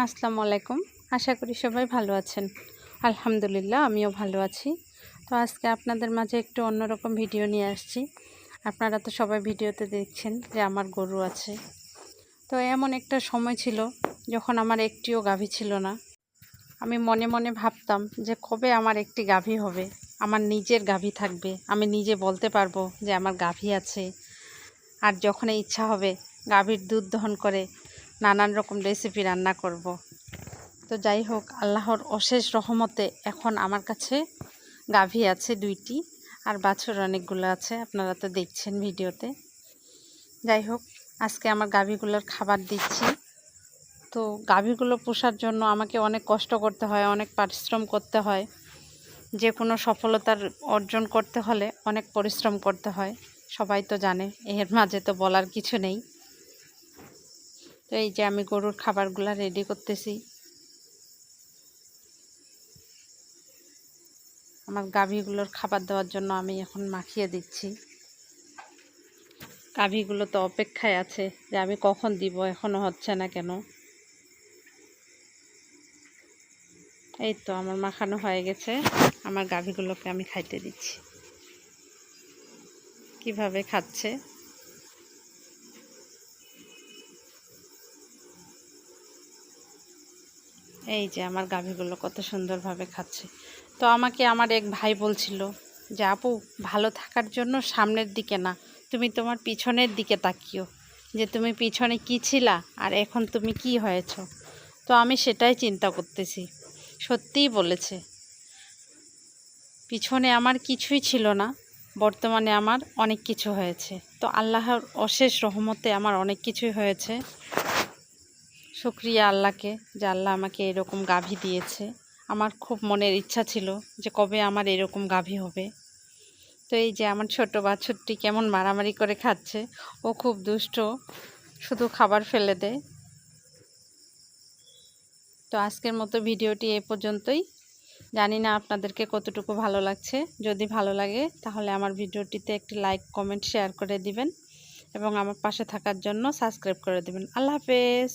আসসালামু আলাইকুম। আশা করি সবাই ভালো আছেন। আলহামদুলিল্লাহ আমিও ভালো আছি। তো আজকে আপনাদের মাঝে একটু অন্যরকম ভিডিও নিয়ে আসছি। আপনারা তো সবাই ভিডিওতে দেখছেন যে আমার গরু আছে। তো এমন একটা সময় ছিল যখন আমার একটিও গাভী ছিল না। আমি মনে মনে ভাবতাম যে কবে আমার একটি গাভী হবে, আমার নিজের গাভী থাকবে, আমি নিজে বলতে পারবো যে আমার গাভী আছে। আর যখন ইচ্ছা হবে গাভীর দুধ দহন করে নানান রকম রেসিপি রান্না করব। তো যাই হোক, আল্লাহর অশেষ রহমতে এখন আমার কাছে গাভী আছে 2টি, আর বাছুর অনেকগুলো আছে, আপনারা তো দেখছেন ভিডিওতে। যাই হোক, আজকে আমার গাভীগুলোর খাবার দিচ্ছি। তো গাভীগুলো পোষার জন্য আমাকে অনেক কষ্ট করতে হয়, অনেক পরিশ্রম করতে হয়। যে কোনো সফলতার অর্জন করতে হলে অনেক পরিশ্রম করতে হয়, সবাই তো জানে, এর মাঝে তো বলার কিছু নেই। তো এই যে আমি গরুর খাবারগুলো রেডি করতেছি। আমার গাভীগুলোর খাবার দেওয়ার জন্য আমি এখন মাখিয়ে দিচ্ছি। গাভীগুলো তো অপেক্ষায় আছে যে আমি কখন দিব, এখনও হচ্ছে না কেন। এই তো আমার মাখানো হয়ে গেছে। আমার গাভীগুলোকে আমি খাইতে দিচ্ছি। কিভাবে খাচ্ছে এই যে আমার গাভীগুলো কত সুন্দরভাবে খাচ্ছে। তো আমাকে আমার এক ভাই বলছিল যে আপু, ভালো থাকার জন্য সামনের দিকে না, তুমি তোমার পিছনের দিকে তাকিও, যে তুমি পিছনে কি ছিলা আর এখন তুমি কি হয়েছ। তো আমি সেটাই চিন্তা করতেছি। সত্যিই বলেছে, পিছনে আমার কিছুই ছিল না, বর্তমানে আমার অনেক কিছু হয়েছে। তো আল্লাহর অশেষ রহমতে আমার অনেক কিছুই হয়েছে। শুকরিয়া আল্লাহকে যে আল্লাহ আমাকে এরকম গাভী দিয়েছে। আমার খুব মনের ইচ্ছা ছিল যে কবে আমার এরকম গাভী হবে। তো এই যে আমার ছোট বাছুরটি কেমন মারামারি করে খাচ্ছে, ও খুব দুষ্ট, শুধু খাবার ফেলে দেয়। তো আজকের মতো ভিডিওটি এ পর্যন্তই। জানি না আপনাদেরকে কতটুকু ভালো লাগছে। যদি ভালো লাগে তাহলে আমার ভিডিওটিতে একটি লাইক, কমেন্ট, শেয়ার করে দিবেন এবং আমার পাশে থাকার জন্য সাবস্ক্রাইব করে দিবেন। আল্লাহ হাফেজ।